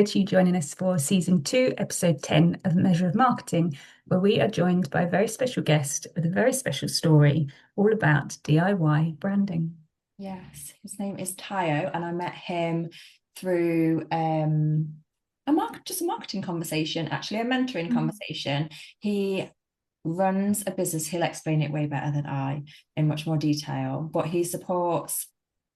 to you joining us for season 2, episode 10 of Measure of Marketing, where we are joined by a very special guest with a very special story all about DIY branding. Yes, his name is Tayo, and I met him through just a marketing conversation, actually a mentoring conversation. He runs a business. He'll explain it way better than I in much more detail, but he supports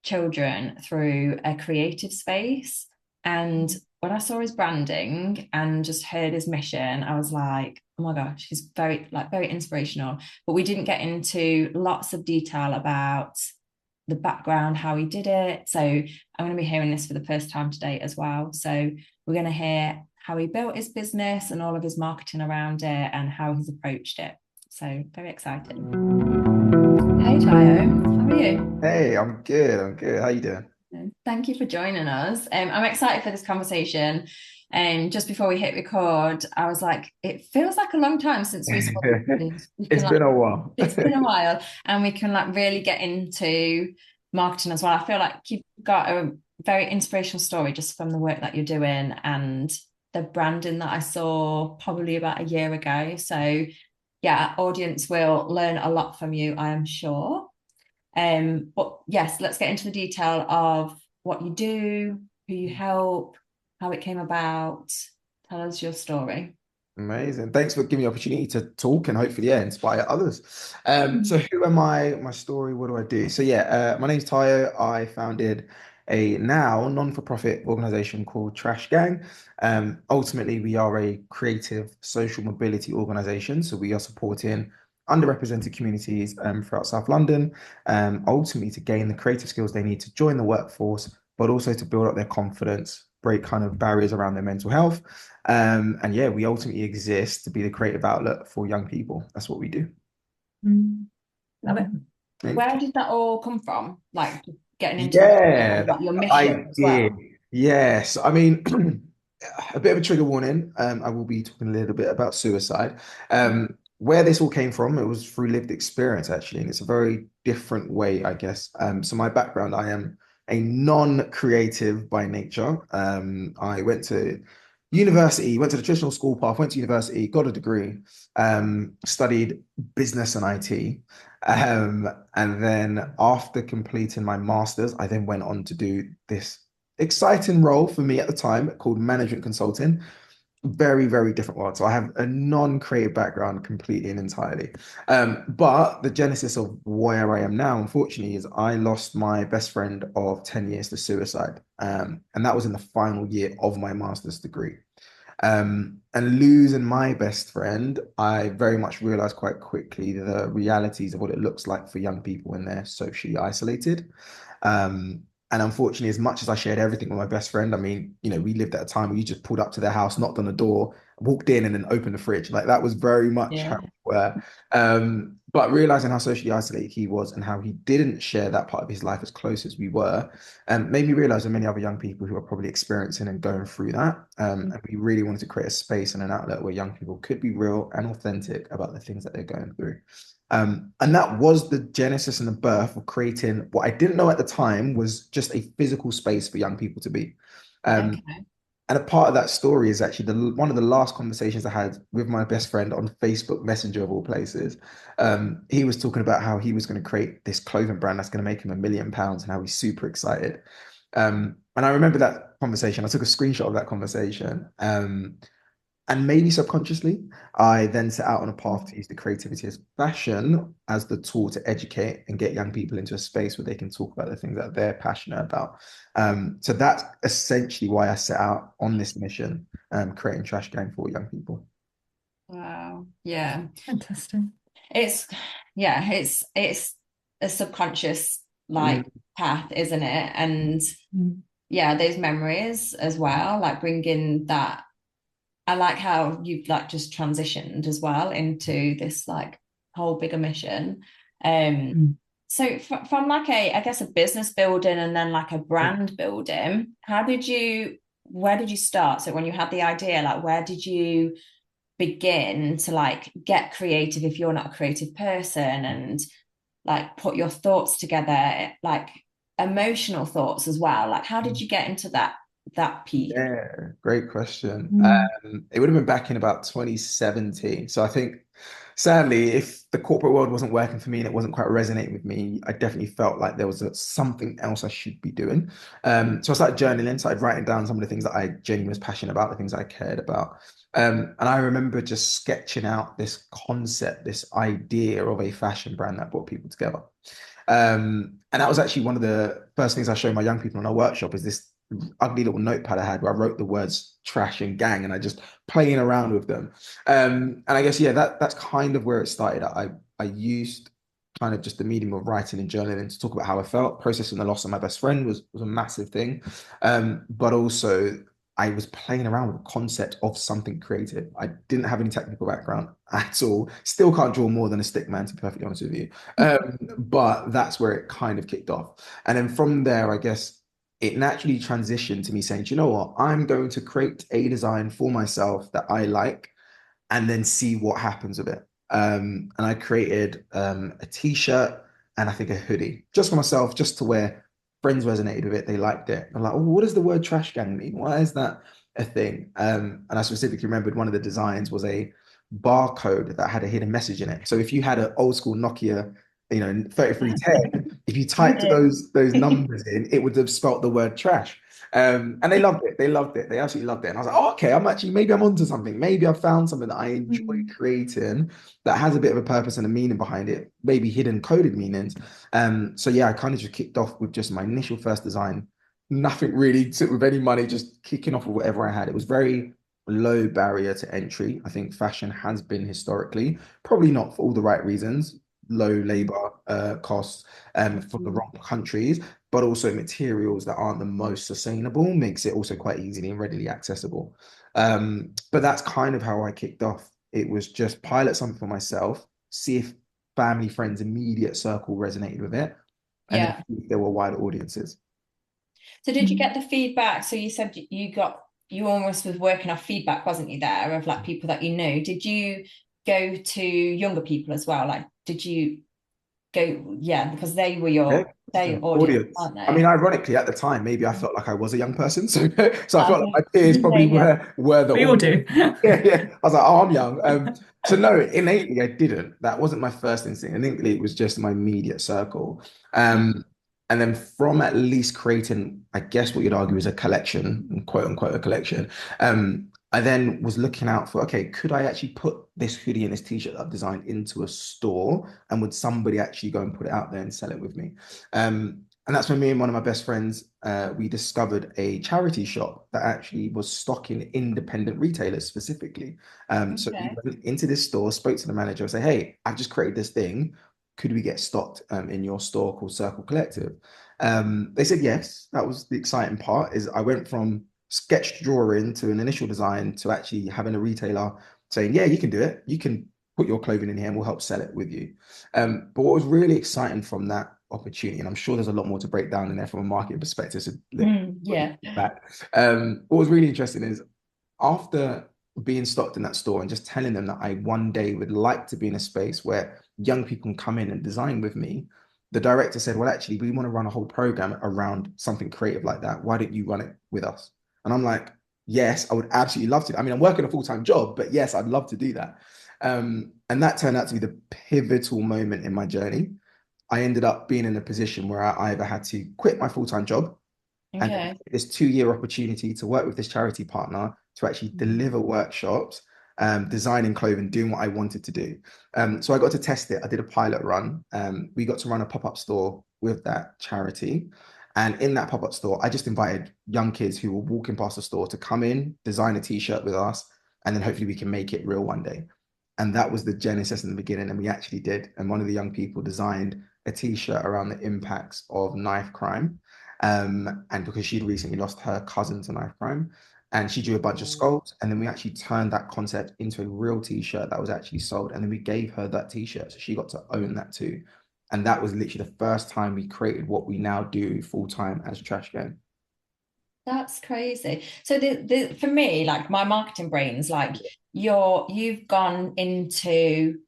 children through a creative space. And when I saw his branding and just heard his mission, I was like, oh my gosh, he's very inspirational. But we didn't get into lots of detail about the background, how he did it. So I'm going to be hearing this for the first time today as well. So we're going to hear how he built his business and all of his marketing around it and how he's approached it. So very excited. Hey Tayo, how are you? Hey, I'm good. I'm good. How you doing? Thank you for joining us. I'm excited for this conversation. Just before we hit record, I was like, it feels like a long time since we spoke. It's been a while. It's been a while, and we can really get into marketing as well. I feel like you've got a very inspirational story just from the work that you're doing and the branding that I saw probably about a year ago. So yeah, our audience will learn a lot from you, I am sure. But yes, let's get into the detail of what you do, who you help, how it came about. Tell us your story. Amazing. Thanks for giving me the opportunity to talk and hopefully, yeah, inspire others. So who am I? My story, what do I do? So yeah, my name's Tayo. I founded a now non-for-profit organization called Trash Gang. Ultimately, we are a creative social mobility organization. So we are supporting underrepresented communities throughout South London, ultimately to gain the creative skills they need to join the workforce, but also to build up their confidence, break kind of barriers around their mental health. And yeah, we ultimately exist to be the creative outlet for young people. That's what we do. Love it. Where did that all come from? Like getting into Yeah, like your mission I as did. well. Yes. I mean, a bit of a trigger warning. I will be talking a little bit about suicide. Where this all came from, it was through lived experience, actually, and it's a very different way, I guess. So my background, I am a non-creative by nature. I went to the traditional school path, went to university, got a degree, studied business and IT. And then after completing my master's, I then went on to do this exciting role for me at the time called management consulting. Very, very different world. So I have a non-creative background completely and entirely. But the genesis of where I am now, unfortunately, is I lost my best friend of 10 years to suicide. And that was in the final year of my master's degree. And losing my best friend, I very much realized quite quickly the realities of what it looks like for young people when they're socially isolated. And unfortunately, as much as I shared everything with my best friend, I mean, we lived at a time where you just pulled up to their house, knocked on the door, walked in, and then opened the fridge. Like that was very much how Yeah. we were. But realizing how socially isolated he was and how he didn't share that part of his life as close as we were, made me realize there are many other young people who are probably experiencing and going through that. And we really wanted to create a space and an outlet where young people could be real and authentic about the things that they're going through. And that was the genesis and the birth of creating what I didn't know at the time was just a physical space for young people to be. Um, Okay. and a part of that story is actually one of the last conversations I had with my best friend on Facebook Messenger of all places. He was talking about how he was going to create this clothing brand that's going to make him £1 million and how he's super excited. And I remember that conversation. I took a screenshot of that conversation. And maybe subconsciously, I then set out on a path to use the creativity as fashion as the tool to educate and get young people into a space where they can talk about the things that they're passionate about. So that's essentially why I set out on this mission, creating Trash Gang for young people. Wow. Yeah. Fantastic. It's it's a subconscious Mm, path, isn't it? And Mm. yeah, those memories as well, like bringing that. I like how you've just transitioned as well into this whole bigger mission. Um, Mm. so from I guess a business building and then like a brand building, where did you start? So when you had the idea, where did you begin to get creative if you're not a creative person and put your thoughts together, emotional thoughts as well? Like how did you get into that that peak? Yeah, great question. Mm. It would have been back in about 2017. So I think, sadly, if the corporate world wasn't working for me and it wasn't quite resonating with me, I definitely felt like there was something else I should be doing. So I started journaling, started writing down some of the things that I genuinely was passionate about, the things I cared about. And I remember just sketching out this concept, this idea of a fashion brand that brought people together. And that was actually one of the first things I show my young people in our workshop is this ugly little notepad I had where I wrote the words trash and gang and I just playing around with them. And I guess, yeah, that's kind of where it started. I used kind of just the medium of writing and journaling to talk about how I felt. Processing the loss of my best friend was a massive thing. But also I was playing around with the concept of something creative. I didn't have any technical background at all. Still can't draw more than a stick man, to be perfectly honest with you. But that's where it kind of kicked off. And then from there, I guess it naturally transitioned to me saying, "Do you know what? I'm going to create a design for myself that I like and then see what happens with it." And I created a t-shirt and I think a hoodie just for myself, just to wear. Friends resonated with it. They liked it. I'm like, oh, what does the word trash gang mean? Why is that a thing? And I specifically remembered one of the designs was a barcode that had a hidden message in it. So if you had an old school Nokia, 3310, if you typed those numbers in, it would have spelt the word trash. And they loved it. They loved it. They absolutely loved it. And I was like, oh, okay, maybe I'm onto something. Maybe I've found something that I enjoy Mm. creating that has a bit of a purpose and a meaning behind it, maybe hidden coded meanings. So yeah, I kind of just kicked off with just my initial first design. Nothing really with any money, just kicking off with whatever I had. It was very low barrier to entry. I think fashion has been historically, probably not for all the right reasons, low labor costs from the wrong countries, but also materials that aren't the most sustainable makes it also quite easily and readily accessible. But that's kind of how I kicked off. It was just pilot something for myself, see if family, friends, immediate circle resonated with it, and then Yeah. see if there were wider audiences. So did you get the feedback? So you said you almost was working off feedback, wasn't you, there, of like people that you knew. Did you go to younger people as well? Like, did you go, yeah, because they were Yeah, their audience, audience. aren't I mean, they? ironically, at the time, maybe I felt like I was a young person, so so I felt like Okay. my peers probably Yeah, yeah. were the We all audience. do. Yeah, yeah. I was like, oh, I'm young. So no, innately I didn't. That wasn't my first instinct. Innately, it was just my immediate circle. Um, and then from at least creating, I guess what you'd argue is a collection, quote unquote, a collection. I then was looking out for, okay, could I actually put this hoodie and this t-shirt that I've designed into a store, and would somebody actually go and put it out there and sell it with me? And that's when me and one of my best friends, we discovered a charity shop that actually was stocking independent retailers specifically. So we Okay. went into this store, spoke to the manager, and say, "Hey, I've just created this thing. Could we get stocked in your store called Circle Collective?" They said yes. That was the exciting part. Is I went from sketch drawing to an initial design to actually having a retailer saying, "Yeah, you can do it. You can put your clothing in here, and we'll help sell it with you." But what was really exciting from that opportunity, and I'm sure there's a lot more to break down in there from a marketing perspective, so Yeah. back. What was really interesting is after being stocked in that store and just telling them that I one day would like to be in a space where young people can come in and design with me, the director said, "Well, actually, we want to run a whole program around something creative like that. Why don't you run it with us?" And I'm like, "Yes, I would absolutely love to. I mean, I'm working a full-time job, but yes, I'd love to do that." And that turned out to be the pivotal moment in my journey. I ended up being in a position where I either had to quit my full-time job and then Okay. this 2 year opportunity to work with this charity partner to actually deliver workshops, designing clothing, doing what I wanted to do. So I got to test it. I did a pilot run. We got to run a pop-up store with that charity. And in that pop-up store, I just invited young kids who were walking past the store to come in, design a t-shirt with us, and then hopefully we can make it real one day. And that was the genesis in the beginning, and we actually did. And one of the young people designed a t-shirt around the impacts of knife crime. And because she'd recently lost her cousin to knife crime, and she drew a bunch of skulls, and then we actually turned that concept into a real t-shirt that was actually sold, and then we gave her that t-shirt, so she got to own that too. And that was literally the first time we created what we now do full time as Trash Gxng. That's crazy. So the for me, like my marketing brains, like you've gone into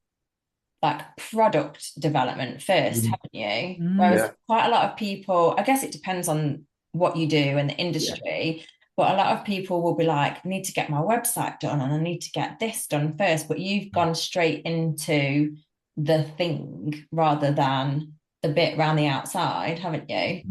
like product development first, Mhm. haven't you? Mm. Whereas Yeah, quite a lot of people, I guess it depends on what you do and the yeah, industry, But a lot of people will be like, I need to get my website done and I need to get this done first. But you've gone straight into the thing rather than the bit around the outside, haven't you?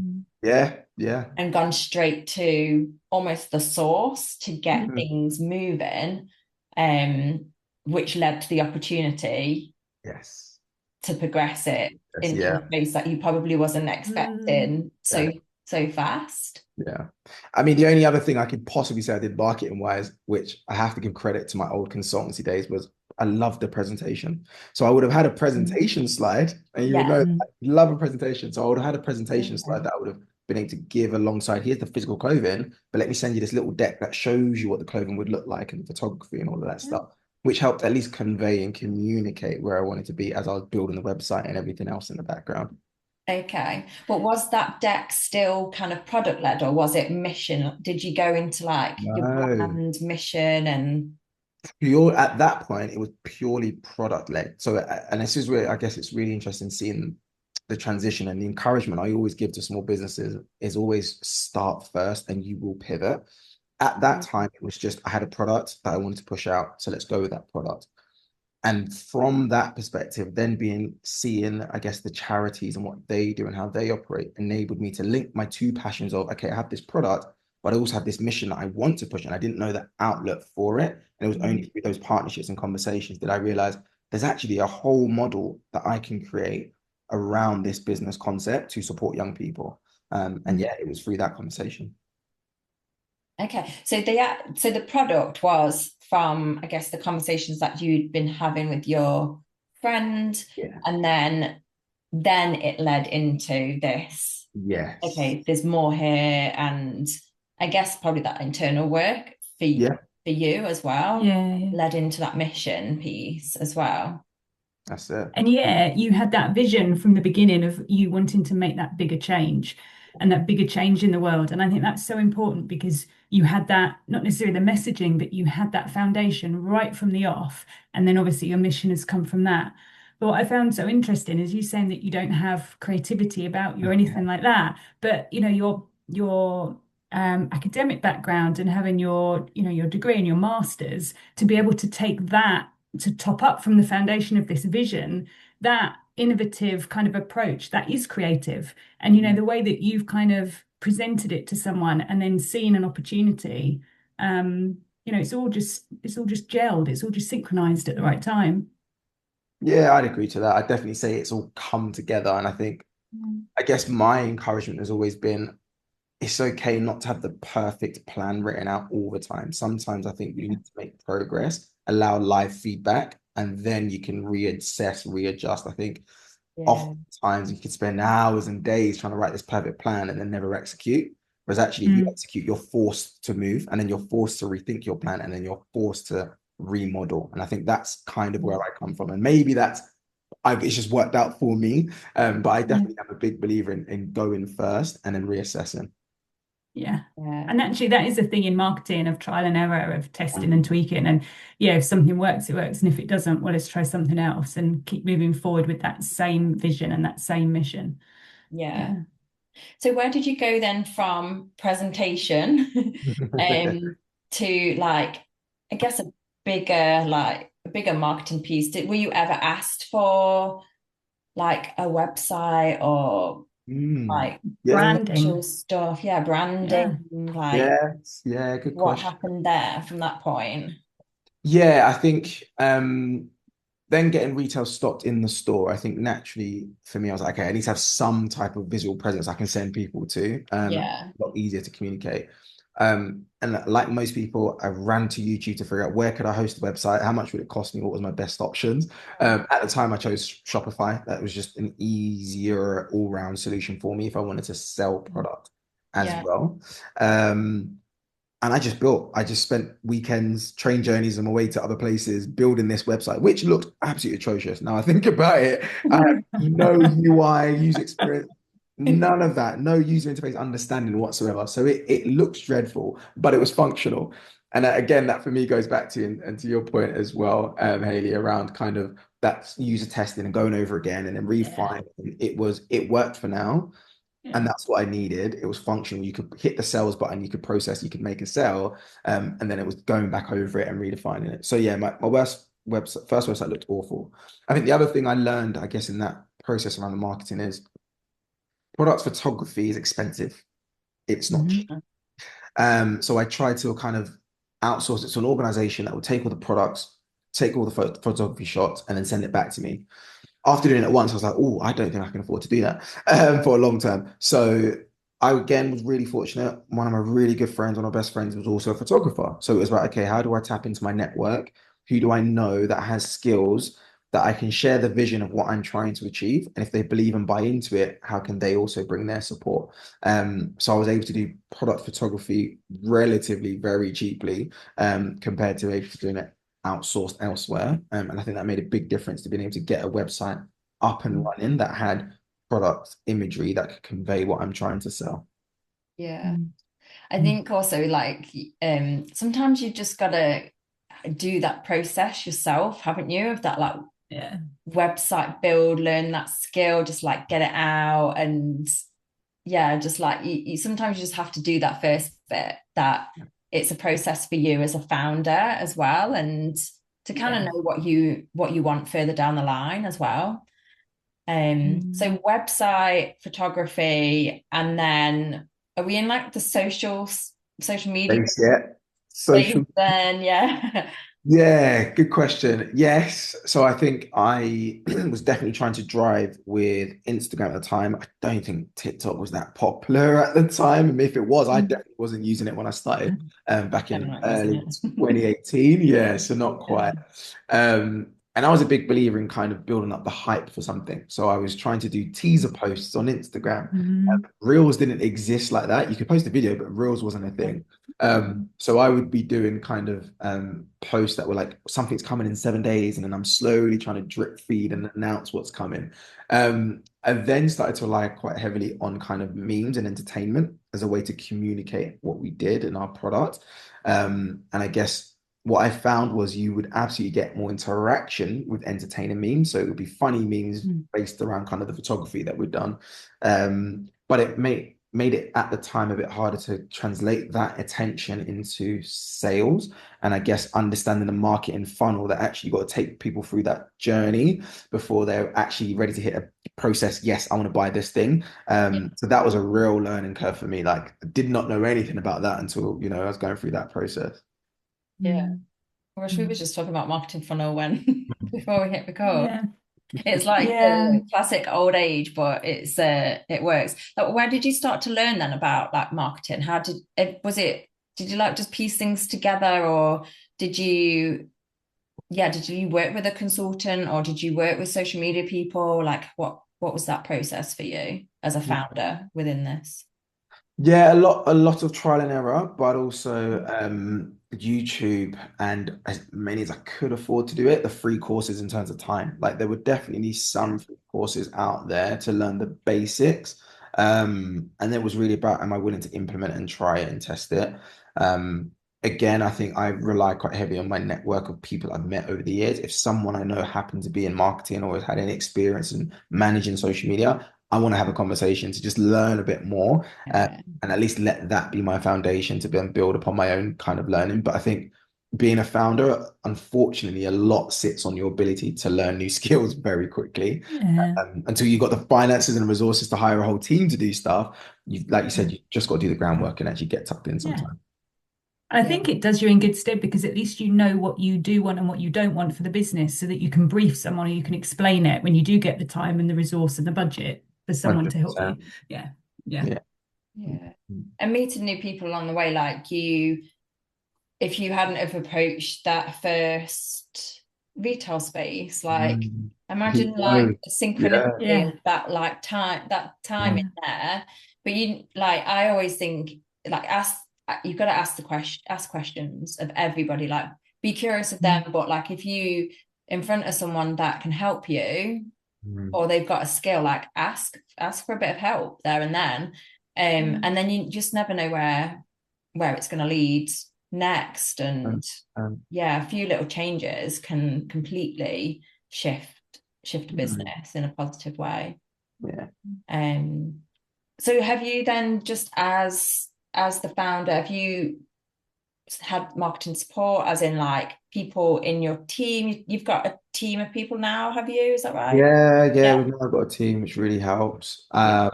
Yeah, yeah. And gone straight to almost the source to get Mhm. things moving, um, which led to the opportunity Yes. to progress it Yes, into yeah. a space that you probably wasn't expecting Yeah. so fast. Yeah. I mean, the only other thing I could possibly say I did marketing wise, which I have to give credit to my old consultancy days, was I loved the presentation. So I would have had a presentation slide, and you would Yeah. know I love a presentation. So I would have had a presentation slide Yeah. that I would have been able to give alongside, here's the physical clothing, but let me send you this little deck that shows you what the clothing would look like and photography and all of that stuff, which helped at least convey and communicate where I wanted to be as I was building the website and everything else in the background. Okay. But was that deck still kind of product led or was it mission? Did you go into like your No. brand mission and Pure at that point, it was purely product led. So, and this is where I guess it's really interesting seeing the transition and the encouragement I always give to small businesses is always start first and you will pivot. At that time, it was just I had a product that I wanted to push out. So let's go with that product. And from that perspective, then being seeing, I guess, the charities and what they do and how they operate enabled me to link my two passions of, okay, I have this product, but I also have this mission that I want to push. And I didn't know the outlet for it. And it was only through those partnerships and conversations that I realized there's actually a whole model that I can create around this business concept to support young people. And yeah, it was through that conversation. okay. So the product was from, I guess, the conversations that you'd been having with your friend, Yeah. and then it led into this. Yes. Okay, there's more here, and I guess probably that internal work Yeah, for you as well Yeah. led into that mission piece as well. that's it. And yeah, you had that vision from the beginning of you wanting to make that bigger change and that bigger change in the world. And I think that's so important because you had that, not necessarily the messaging, but you had that foundation right from the off. And then obviously your mission has come from that. But what I found so interesting is you saying that you don't have creativity about you or anything like that. But you know, your academic background and having your, you know, your degree and your master's to be able to take that to top up from the foundation of this vision, that innovative kind of approach that is creative. And you know, the way that you've kind of presented it to someone and then seen an opportunity, you know, it's all just gelled, it's all just synchronized at the right time. Yeah, I'd agree to that. I'd definitely say it's all come together. And I think, I guess my encouragement has always been it's okay not to have the perfect plan written out all the time. Sometimes I think you Yeah. need to make progress, allow live feedback, and then you can reassess, readjust. I think Yeah. oftentimes you could spend hours and days trying to write this perfect plan and then never execute. Whereas actually, if you Mm. execute, you're forced to move and then you're forced to rethink your plan and then you're forced to remodel. And I think that's kind of where I come from. And maybe it's just worked out for me. But I Yeah. definitely am a big believer in going first and then reassessing. Yeah. Yeah. And actually, that is a thing in marketing of trial and error, of testing and tweaking. And yeah, if something works, it works. And if it doesn't, well, let's try something else and keep moving forward with that same vision and that same mission. Yeah. Yeah. So where did you go then from presentation to like, I guess a bigger marketing piece? Were you ever asked for like a website or Mm. like Yeah, actual Branding. stuff? Yeah, branding, Yeah. like yes, yeah, good what question. happened there from that point? Yeah, I think then getting retail stocked in the store, I think naturally for me, I was like, okay, I need to have some type of visual presence I can send people to. Yeah. A lot easier to communicate. And like most people, I ran to YouTube to figure out where could I host a website, how much would it cost me, what was my best options. At the time, I chose Shopify. That was just an easier all-round solution for me if I wanted to sell product as Yeah. well. And I just spent weekends, train journeys on my way to other places, building this website, which looked absolutely atrocious. Now I think about it, I have no UI, user experience, none of that, no user interface understanding whatsoever. So it looks dreadful, but it was functional. And again, that for me goes back to and to your point as well, Hayley, around kind of that user testing and going over again and then Yeah. refining. It worked for now. Yeah. And that's what I needed. It was functional. You could hit the sales button, you could process, you could make a sale, and then it was going back over it and redefining it. So yeah, my first website looked awful. I think the other thing I learned, I guess, in that process around the marketing is product photography is expensive. It's not cheap. Hmm. So I tried to kind of outsource it to an organization that would take all the products, take all the photography shots, and then send it back to me. After doing it once, I was like, oh, I don't think I can afford to do that for a long term. So I again was really fortunate. One of my really good friends, one of my best friends, was also a photographer. So it was like, okay, how do I tap into my network? Who do I know that has skills that I can share the vision of what I'm trying to achieve? And if they believe and buy into it, how can they also bring their support? So I was able to do product photography relatively very cheaply, compared to able to doing it outsourced elsewhere. And I think that made a big difference to being able to get a website up and running that had product imagery that could convey what I'm trying to sell. Yeah. Mm. I think also like sometimes you've just got to do that process yourself, haven't you? Of that like Yeah. website build, learn that skill, just like get it out. And yeah, just like you sometimes you just have to do that first bit, that it's a process for you as a founder as well, and to kind of Yeah. know what you want further down the line as well. Mm. So website photography, and then are we in like the social media Thanks, yeah. space Social. then? Yeah. Yeah, good question. Yes. So I think I was definitely trying to drive with Instagram at the time. I don't think TikTok was that popular at the time. And if it was, I Mm. definitely wasn't using it when I started back in Definitely, wasn't early it? 2018. Yeah, so not Yeah. quite. And I was a big believer in kind of building up the hype for something. So I was trying to do teaser posts on Instagram. Mm. Reels didn't exist like that. You could post a video, but Reels wasn't a thing. So I would be doing kind of posts that were like something's coming in 7 days, and then I'm slowly trying to drip feed and announce what's coming. I then started to rely quite heavily on kind of memes and entertainment as a way to communicate what we did in our product. And I guess what I found was you would absolutely get more interaction with entertaining memes. So it would be funny memes Mm. based around kind of the photography that we've done. But it made it at the time a bit harder to translate that attention into sales. And I guess understanding the marketing funnel that actually got to take people through that journey before they're actually ready to hit a process. Yes, I want to buy this thing. Yeah. So that was a real learning curve for me. Like I did not know anything about that until, I was going through that process. Yeah. Mm. I wish we were Mm. just talking about marketing funnel when before we hit record. Yeah. It's like Yeah. the classic old age, but it works. Like, where did you start to learn then about like marketing? How did it was it did you like just piece things together, or did you did you work with a consultant, or did you work with social media people? Like what was that process for you as a founder within this? Yeah, a lot of trial and error, but also YouTube and as many as I could afford to do it, the free courses in terms of time. Like there were definitely some free courses out there to learn the basics. And it was really about am I willing to implement and try it and test it? Um, Again, I think I rely quite heavily on my network of people I've met over the years. If someone I know happened to be in marketing or has had any experience in managing social media, I want to have a conversation to just learn a bit more, Yeah. and at least let that be my foundation to then build upon my own kind of learning. But I think being a founder, unfortunately, a lot sits on your ability to learn new skills very quickly. Yeah. Until you've got the finances and resources to hire a whole team to do stuff, like you said, Mm. you just got to do the groundwork and actually get tucked in Yeah. sometimes. I Yeah. think it does you in good stead because at least you know what you do want and what you don't want for the business so that you can brief someone or you can explain it when you do get the time and the resource and the budget for someone to help you. 100%. Yeah. Yeah. Yeah. Yeah. And meeting new people along the way, like you, if you hadn't have approached that first retail space, like Who imagine like knows? the synchronicity Yeah. Yeah. of that time in Mm, there. But you like I always think like you've got to ask questions of everybody, like be curious of them, Mm. but like if you in front of someone that can help you mm, or they've got a skill, like ask for a bit of help there and then. And then you just never know where it's going to lead next. um, And um, yeah, a few little changes can completely shift a mm, business in a positive way. yeah. Um, So have you then, just as the founder, have you had marketing support, as in like people in your team? You've got a team of people now, have you? Is that right? Yeah, Yeah. we've now got a team, which really helps. Yeah.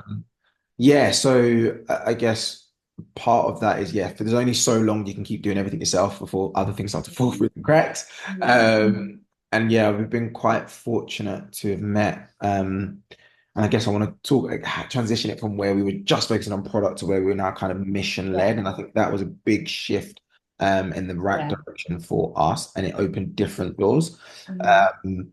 Yeah, so I guess part of that is, yeah, for there's only so long you can keep doing everything yourself before other things start to fall through the cracks. Yeah. And yeah, we've been quite fortunate to have met. And I guess I want to talk, like, transition it from where we were just focusing on product to where we're now kind of mission Yeah. led. And I think that was a big shift in the right Yeah. direction for us, and it opened different doors. Mm. Um,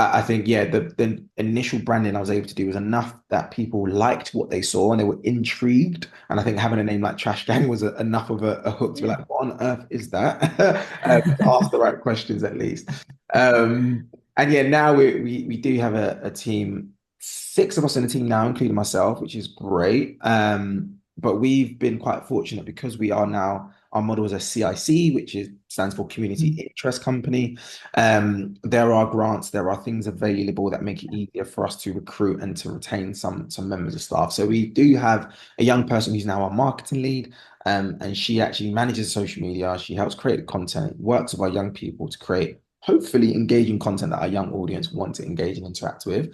I think, yeah, the initial branding I was able to do was enough that people liked what they saw and they were intrigued. And I think having a name like Trash Gang was enough of a hook to be Yeah. like, what on earth is that? Ask the right questions at least. And yeah, now we do have a team, six of us in the team now, including myself, which is great. But we've been quite fortunate because we are now, our model is a CIC, which stands for Community Interest Company. There are grants, there are things available that make it easier for us to recruit and to retain some members of staff. So we do have a young person who's now our marketing lead, and she actually manages social media. She helps create content, works with our young people to create hopefully engaging content that our young audience want to engage and interact with.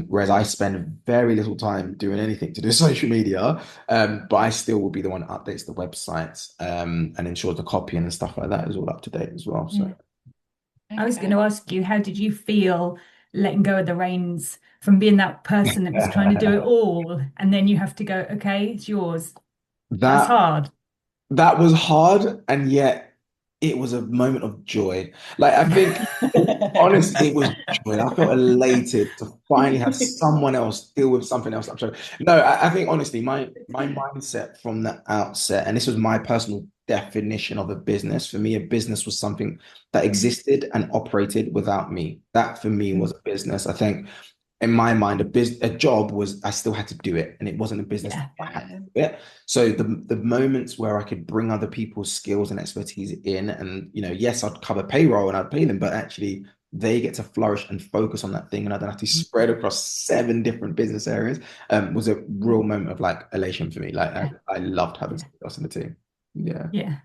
Whereas I spend very little time doing anything to do social media, but I still will be the one that updates the website, and ensures the copying and stuff like that is all up to date as well. So. Yeah. I was going Okay. to ask you, how did you feel letting go of the reins from being that person that was trying to do it all, and then you have to go, okay, it's yours. That's That hard. that was hard, and yet it was a moment of joy. Like, I think, honestly, it was joy. I felt elated to finally have someone else deal with something else. I'm trying. No, I think honestly, my mindset from the outset, and this was my personal definition of a business. For me, a business was something that existed and operated without me. That for me was a business. I think in my mind, a job was, I still had to do it, and it wasn't a business that Yeah. I had to Yeah. do it. So the moments where I could bring other people's skills and expertise in, and yes, I'd cover payroll and I'd pay them, but actually they get to flourish and focus on that thing, and I don't have to spread across seven different business areas. Was a real moment of like elation for me. Like Yeah. I loved having Yeah. somebody else in the team. Yeah. Yeah.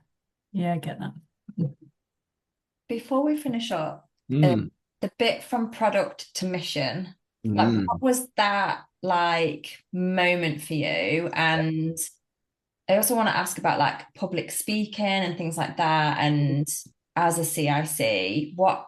Yeah, I get that. Before we finish up, uh, Mm, the bit from product to mission, like what mm. was that like moment for you? And I also want to ask about like public speaking and things like that. And as a CIC, what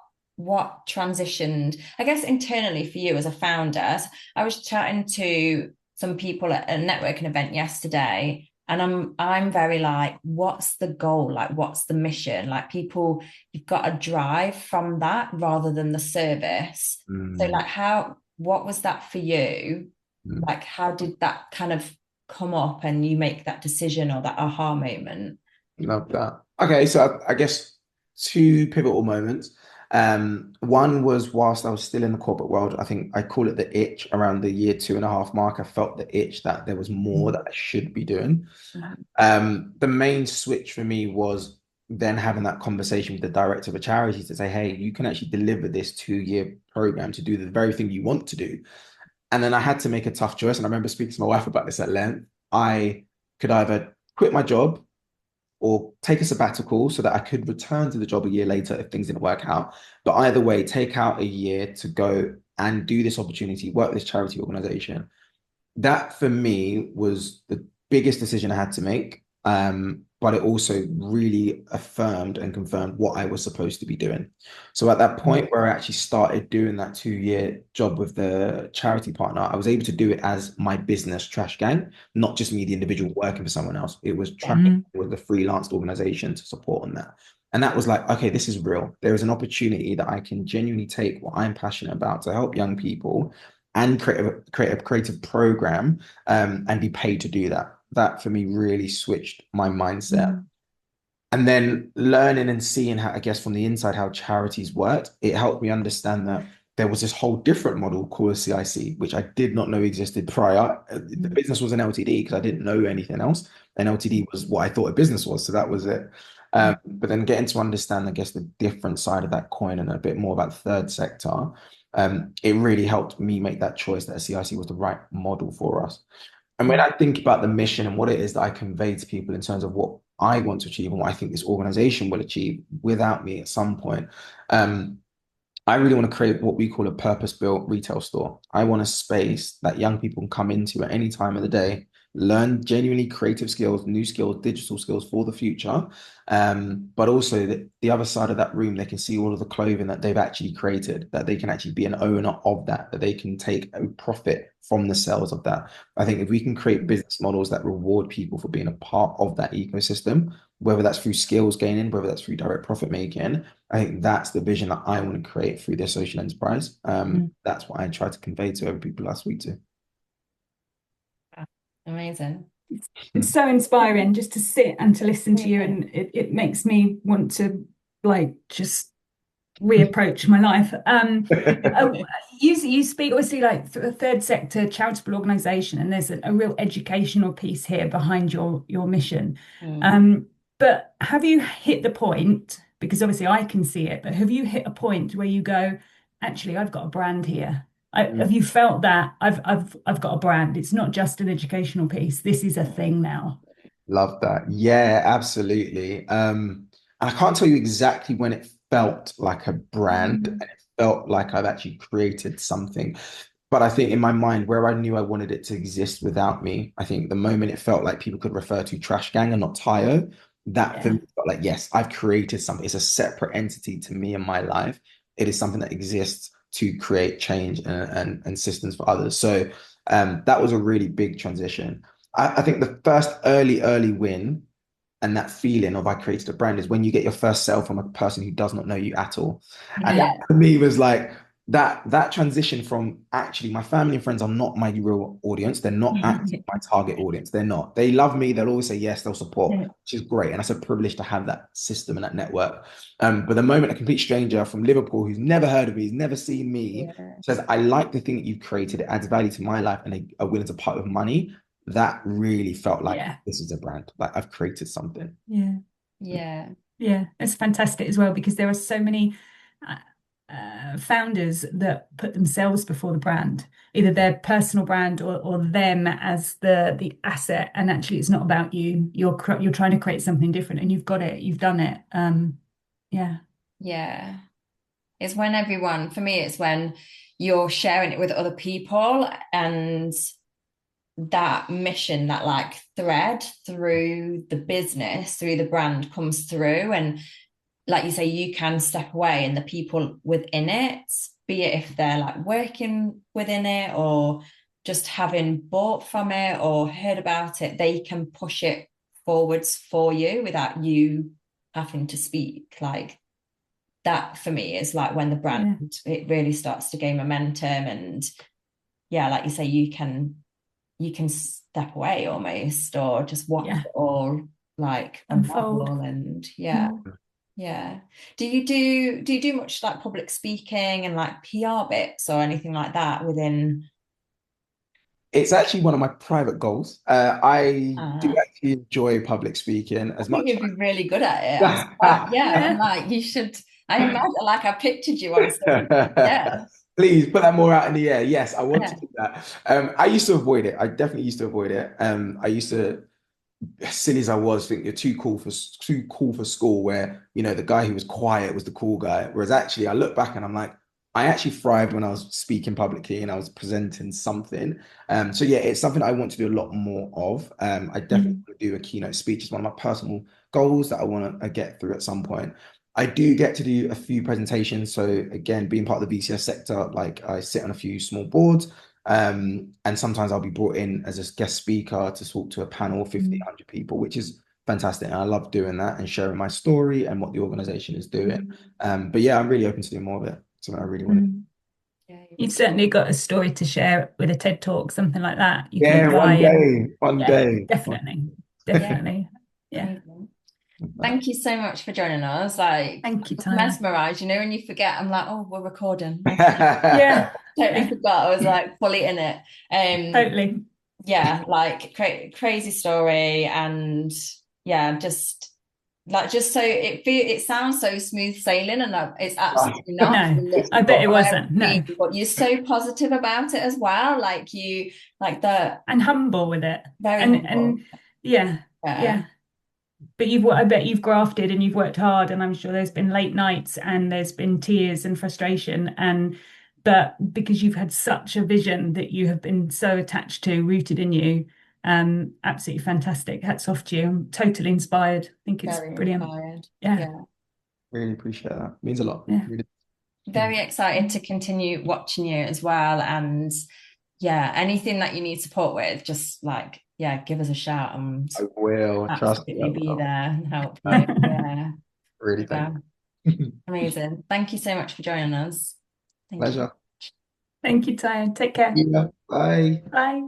transitioned, I guess, internally for you as a founder? So I was chatting to some people at a networking event yesterday, and I'm very like, what's the goal? Like, what's the mission? Like, people, you've got a drive from that rather than the service. So, Mm, like, what was that for you? mm. Like, how did that kind of come up and you make that decision or that aha moment? Love that. Okay, so I guess two pivotal moments. One was whilst I was still in the corporate world. I think I call it the itch around the year 2.5 mark. I felt the itch that there was more that I should be doing. Mhm. The main switch for me was then having that conversation with the director of a charity to say, hey, you can actually deliver this 2-year program to do the very thing you want to do. And then I had to make a tough choice. And I remember speaking to my wife about this at length. I could either quit my job or take a sabbatical so that I could return to the job a year later if things didn't work out. But either way, take out a year to go and do this opportunity, work with this charity organization. That for me was the biggest decision I had to make. But it also really affirmed and confirmed what I was supposed to be doing. So at that point where I actually started doing that 2-year job with the charity partner, I was able to do it as my business, Trash Gang, not just me, the individual working for someone else. It was Yeah. Trash Gang with the freelanced organization to support on that. And that was like, okay, this is real. There is an opportunity that I can genuinely take what I'm passionate about to help young people and create a creative program, and be paid to do that. That for me really switched my mindset. Mm. And then learning and seeing how, I guess, from the inside how charities worked, it helped me understand that there was this whole different model called a CIC, which I did not know existed prior. The Mm. business was an LTD because I didn't know anything else. An LTD was what I thought a business was, so that was it. But then getting to understand, I guess, the different side of that coin and a bit more about the third sector, it really helped me make that choice that a CIC was the right model for us. And when I think about the mission and what it is that I convey to people in terms of what I want to achieve and what I think this organization will achieve without me at some point, um, I really want to create what we call a purpose-built retail store. I want a space that young people can come into at any time of the day, learn genuinely creative skills, new skills, digital skills for the future. But also the other side of that room, they can see all of the clothing that they've actually created, that they can actually be an owner of that, that they can take a profit from the sales of that. I think if we can create business models that reward people for being a part of that ecosystem, whether that's through skills gaining, whether that's through direct profit making, I think that's the vision that I want to create through this social enterprise. That's what I try to convey to every people I speak to. Amazing. It's so inspiring just to sit and to listen to you, and it makes me want to like just reapproach my life. You speak obviously like a third sector charitable organization, and there's a real educational piece here behind your mission. But have you hit the point, because obviously I can see it, but have you hit a point where you go, actually, I've got a brand here? Have you felt that I've got a brand? It's not just an educational piece. This is a thing now. Love that. Yeah, absolutely. And I can't tell you exactly when it felt like a brand and it felt like I've actually created something. But I think in my mind, where I knew I wanted it to exist without me, I think the moment it felt like people could refer to Trash Gang and not Tayo, that for Yeah. me felt like, yes, I've created something. It's a separate entity to me and my life. It is something that exists to create change and systems for others. So that was a really big transition. I think the first early win and that feeling of I created a brand is when you get your first sale from a person who does not know you at all. And that Yeah. for me was like that transition from actually my family and friends are not my real audience. They're not actually my target audience. They're not. They love me. They'll always say yes. They'll support, Yeah. which is great. And that's a privilege to have that system and that network. But the moment a complete stranger from Liverpool who's never heard of me, who's never seen me, Yeah. says, I like the thing that you've created, it adds value to my life, and they are willing to part with money, that really felt like Yeah. this is a brand. Like I've created something. Yeah. Yeah. Yeah, it's fantastic as well because there are so many uh, founders that put themselves before the brand, either their personal brand or them as the asset. And actually, it's not about you. You're trying to create something different, and you've got it. You've done it. Yeah, Yeah. It's when everyone, for me, it's when you're sharing it with other people and that mission, that like thread through the business, through the brand comes through. And like you say, you can step away and the people within it, be it if they're like working within it or just having bought from it or heard about it, they can push it forwards for you without you having to speak. Like that for me is like when the brand it really starts to gain momentum. And yeah, like you say, you can step away almost or just watch yeah, it all like unfold. unravel. And yeah. Yeah. Do you do much like public speaking and like PR bits or anything like that within It's actually one of my private goals. I do uh actually enjoy public speaking I as think much you'd be really good at it. I'm surprised. Yeah, I'm Yeah, like, you should I imagine like I pictured you on stage. Yeah. Please put that more out in the air. Yes, I want to Yeah. do that. I used to avoid it. I definitely used to avoid it. I used to, as silly as I was, think you're too cool for school. Where the guy who was quiet was the cool guy. Whereas actually, I look back and I'm like, I actually thrived when I was speaking publicly and I was presenting something. So yeah, it's something I want to do a lot more of. I definitely want to do a keynote speech. It's one of my personal goals that I want to get through at some point. I do get to do a few presentations. So again, being part of the VCS sector, like I sit on a few small boards. And sometimes I'll be brought in as a guest speaker to talk to a panel of 50, 100 people, which is fantastic. And I love doing that and sharing my story and what the organization is doing. But yeah, I'm really open to doing more of it. Something I really want to do. Yeah, you'd be you've certainly got a story to share with a TED Talk, something like that. You can Yeah, apply one and day, one yeah, day. definitely, yeah. definitely. Yeah. Amazing. Thank you so much for joining us. Like Thank you, I was Tayo. mesmerized, when you forget, I'm like, oh, we're recording. Yeah, Totally yeah, forgot. I was like fully in it. totally. Yeah, like crazy story, and yeah, just like just so it sounds so smooth sailing, and it's absolutely not No, from the, I bet but it by wasn't. every No. means, but you're so positive about it as well. Like you, like the And humble with it. very And humble. yeah, Yeah, yeah. But I bet you've grafted and you've worked hard, and I'm sure there's been late nights and there's been tears and frustration, and but because you've had such a vision that you have been so attached to, rooted in you, absolutely fantastic. Hats off to you. I'm totally inspired. I think it's very brilliant. inspired. Yeah, Yeah, Really appreciate that. Means a lot. yeah. Really. very excited to continue watching you as well. And yeah, anything that you need support with, just like, yeah, give us a shout and I will. Trust me, I absolutely be will. there and help you. Yeah, Really thank yeah, you. amazing. Thank you so much for joining us. Thank you. Pleasure. Thank you, Tayo. Take care. Yeah. Bye. Bye.